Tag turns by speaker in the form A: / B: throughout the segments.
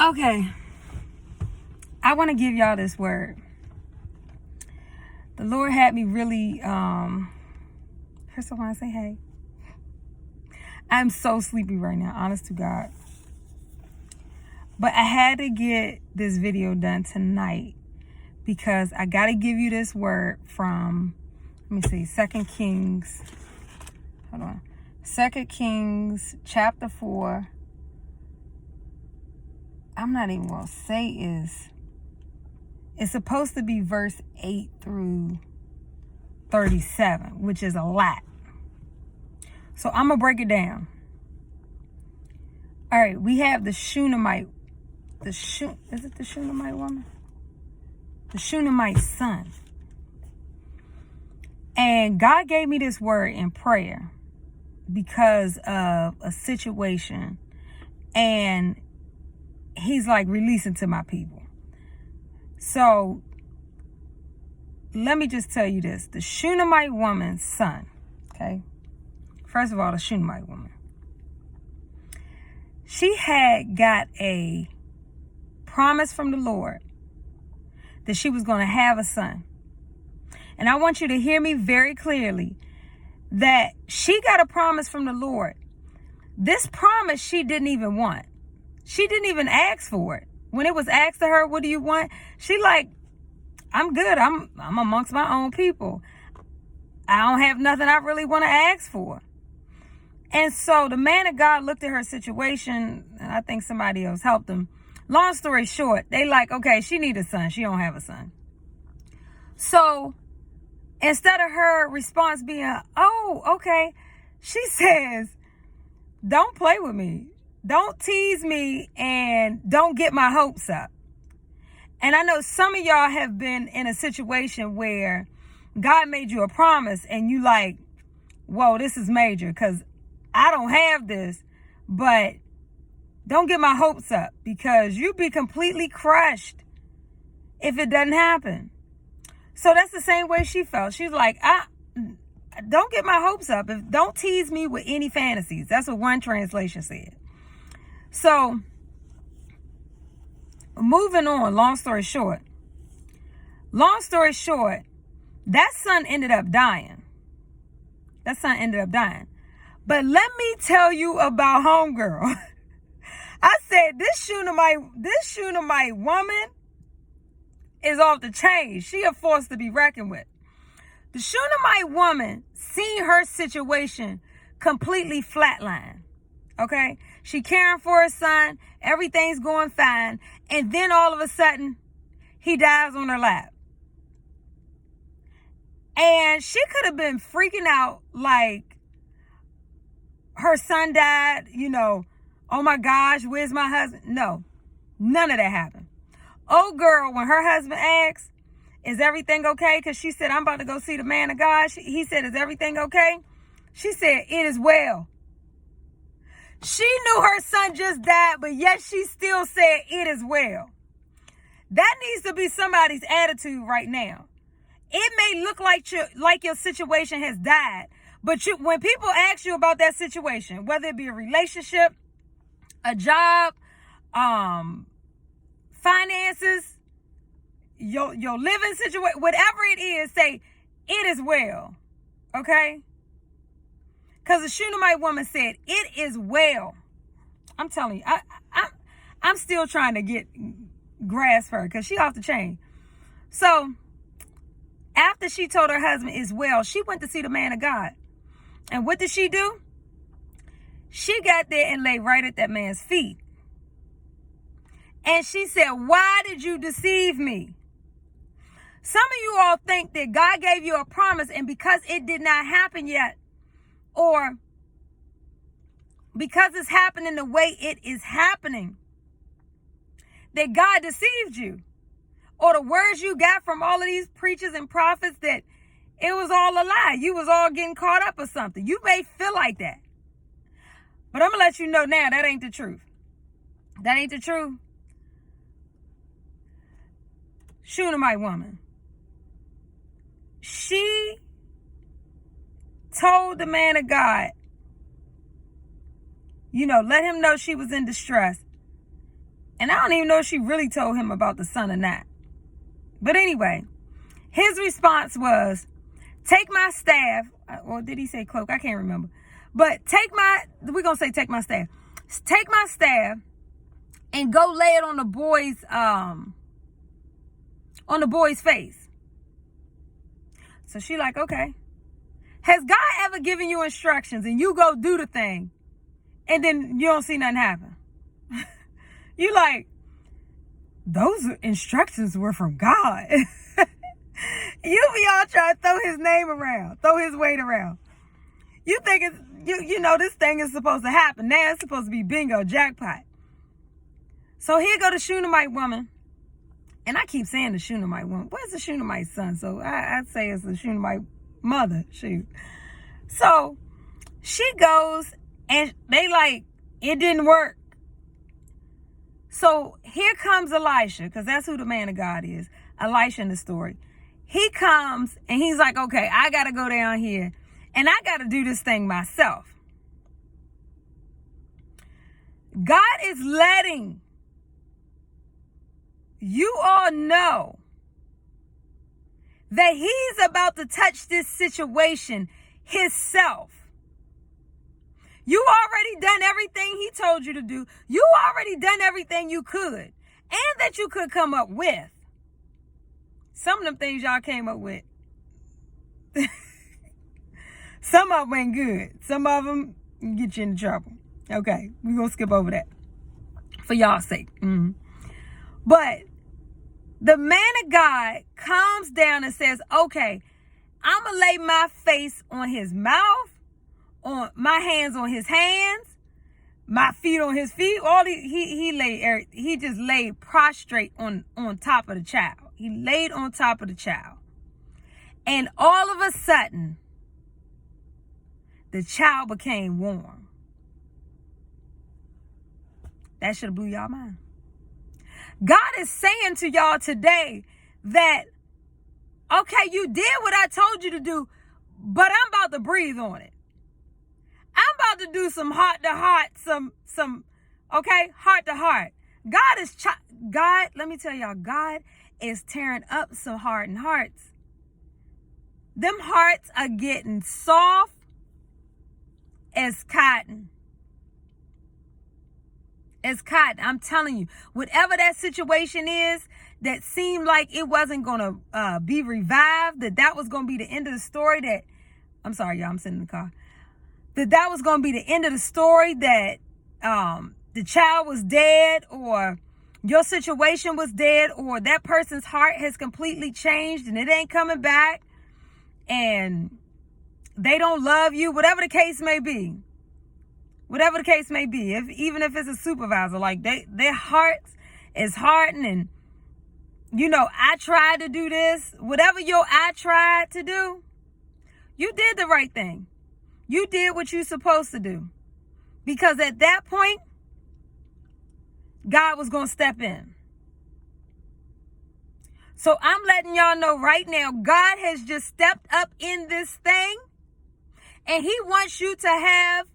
A: Okay, I want to give y'all this word. The Lord had me really, first I want to say hey. I'm so sleepy right now, honest to God. But I had to get this video done tonight because I got to give you this word from, let me see, 2 Kings. Hold on. 2 Kings chapter 4. I'm not even going to say it's supposed to be verse 8 through 37, which is a lot. So I'm going to break it down. All right, we have the Shunammite. Is it the Shunammite woman? The Shunammite son. And God gave me this word in prayer because of a situation. And he's like releasing to my people. So let me just tell you this. The Shunammite woman's son. Okay. First of all, the Shunammite woman. She had got a promise from the Lord that she was going to have a son. And I want you to hear me very clearly that she got a promise from the Lord. This promise she didn't even want. She didn't even ask for it. When it was asked to her, what do you want? She like, I'm good. I'm amongst my own people. I don't have nothing I really want to ask for. And so the man of God looked at her situation, and I think somebody else helped him. Long story short, they like, okay, she need a son. She don't have a son. So instead of her response being, oh, okay, she says, don't play with me. Don't tease me and don't get my hopes up. And I know some of y'all have been in a situation where God made you a promise and you like, whoa, this is major because I don't have this, but don't get my hopes up because you'll be completely crushed if it doesn't happen. So that's the same way she felt. She's like, don't get my hopes up. Don't tease me with any fantasies. That's what one translation said. So moving on, long story short, that son ended up dying. But let me tell you about Homegirl. I said, this Shunammite woman is off the chain. She a force to be reckoned with. The Shunammite woman seen her situation completely flatline. Okay? She caring for her son. Everything's going fine. And then all of a sudden, he dies on her lap. And she could have been freaking out like her son died, oh my gosh, where's my husband? No, none of that happened. Old girl, when her husband asked, is everything okay? Because she said, I'm about to go see the man of God. He said, is everything okay? She said, it is well. She knew her son just died, but yet she still said, it is well. That needs to be somebody's attitude right now. It may look like your situation has died, but when people ask you about that situation, whether it be a relationship, a job, finances, your living situation, whatever it is, say, it is well. Okay? Because the Shunammite woman said, it is well. I'm telling you, I'm still trying to grasp her because she off the chain. So after she told her husband it's well, she went to see the man of God. And what did she do? She got there and lay right at that man's feet. And she said, why did you deceive me? Some of you all think that God gave you a promise, and because it did not happen yet, or because it's happening the way it is happening, that God deceived you. Or the words you got from all of these preachers and prophets, that it was all a lie. You was all getting caught up or something. You may feel like that. But I'm going to let you know now, that ain't the truth. That ain't the truth. Shunammite woman. She told the man of God, let him know she was in distress. And I don't even know if she really told him about the son or not. But anyway, his response was, take my staff. Or did he say cloak? I can't remember. But we're going to say take my staff. Take my staff and go lay it on the boy's face. So she like, okay. Has God ever given you instructions and you go do the thing and then you don't see nothing happen? You like, those instructions were from God. You be all trying to throw his name around, throw his weight around. You think it's, you know, this thing is supposed to happen. Now it's supposed to be bingo, jackpot. So here go the Shunammite woman. And I keep saying the Shunammite woman. Where's the Shunammite son? So I'd say it's the Shunammite mother. Shoot. So she goes and they like, it didn't work. So here comes Elisha, because that's who the man of God is. Elisha in the story. He comes and he's like, okay, I got to go down here and I got to do this thing myself. God is letting you all know that he's about to touch this situation himself. You already done everything he told you to do. You already done everything you could and that you could come up with. Some of them things y'all came up with. Some of them ain't good. Some of them get you in trouble. Okay, we're going to skip over that for y'all's sake. But the man of God comes down and says, okay, I'm going to lay my face on his mouth, on my hands on his hands, my feet on his feet. He just laid prostrate on top of the child. He laid on top of the child. And all of a sudden, the child became warm. That should have blew y'all mind. God is saying to y'all today that, okay, you did what I told you to do, but I'm about to breathe on it. I'm about to do some heart to heart, heart to heart. God, let me tell y'all, God is tearing up some hardened hearts. Them hearts are getting soft as cotton. As cotton. I'm telling you, whatever that situation is that seemed like it wasn't going to be revived, that was going to be the end of the story, I'm sorry, y'all, I'm sitting in the car. That was going to be the end of the story, that the child was dead, or your situation was dead, or that person's heart has completely changed and it ain't coming back, and they don't love you, whatever the case may be. Whatever the case may be, even if it's a supervisor, like their hearts is hardened, and I tried to do this. Whatever I tried to do, you did the right thing. You did what you're supposed to do. Because at that point, God was going to step in. So I'm letting y'all know right now, God has just stepped up in this thing, and he wants you to have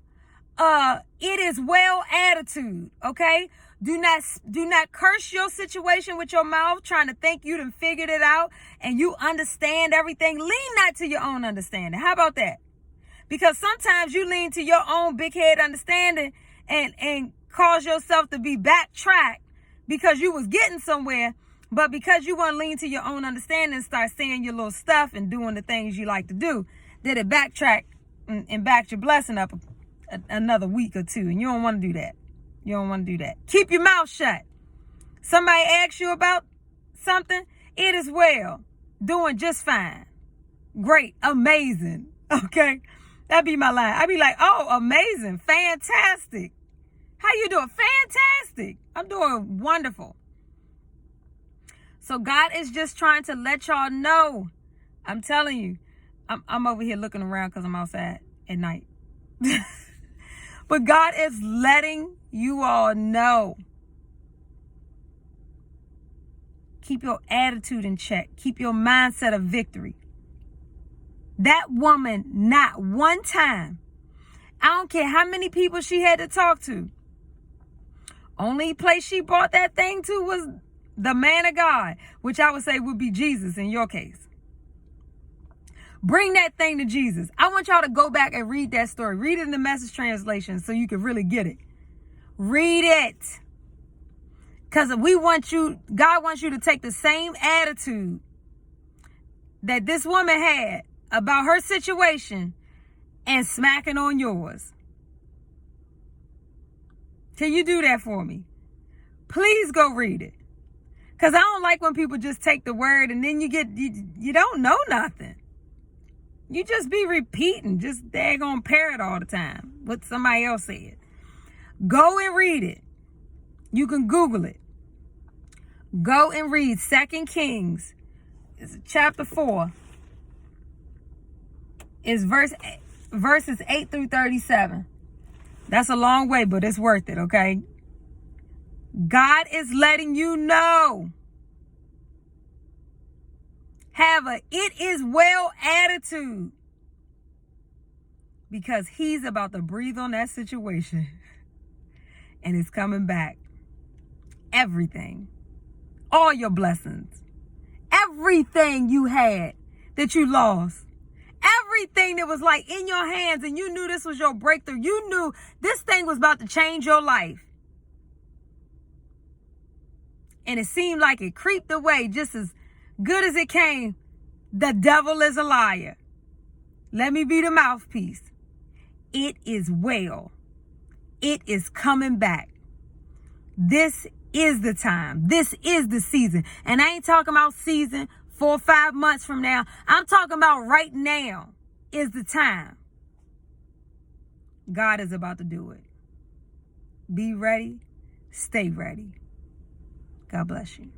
A: it is well attitude, okay? Do not curse your situation with your mouth, trying to think you done figured it out and you understand everything. Lean not to your own understanding. How about that? Because sometimes you lean to your own big head understanding and cause yourself to be backtracked because you was getting somewhere, but because you want to lean to your own understanding and start saying your little stuff and doing the things you like to do, that it backtrack and backed your blessing up another week or two, and you don't want to do that. You don't want to do that. Keep your mouth shut. Somebody asks you about something, it is well. Doing just fine. Great. Amazing. Okay? That'd be my line. I'd be like, oh, amazing. Fantastic. How you doing? Fantastic. I'm doing wonderful. So God is just trying to let y'all know. I'm telling you. I'm over here looking around because I'm outside at night. But God is letting you all know. Keep your attitude in check. Keep your mindset of victory. That woman, not one time, I don't care how many people she had to talk to, Only place she brought that thing to was the man of God, which I would say would be Jesus in your case. Bring that thing to Jesus. I want y'all to go back and read that story. Read it in the Message translation so you can really get it. Read it. Because God wants you to take the same attitude that this woman had about her situation and smacking on yours. Can you do that for me? Please go read it. Because I don't like when people just take the word and then you don't know nothing. You just be repeating, just daggone parrot all the time, what somebody else said. Go and read it. You can Google it. Go and read 2 Kings. It's chapter 4. It's verses 8 through 37. That's a long way, but it's worth it, okay? God is letting you know. Have a "it is well" attitude. Because he's about to breathe on that situation. And it's coming back. Everything. All your blessings. Everything you had that you lost. Everything that was like in your hands and you knew this was your breakthrough. You knew this thing was about to change your life. And it seemed like it creeped away just as good as it came. The devil is a liar. Let me be the mouthpiece. It is well. It is coming back. This is the time. This is the season. And I ain't talking about season 4 or 5 months from now. I'm talking about right now is the time. God is about to do it. Be ready. Stay ready. God bless you.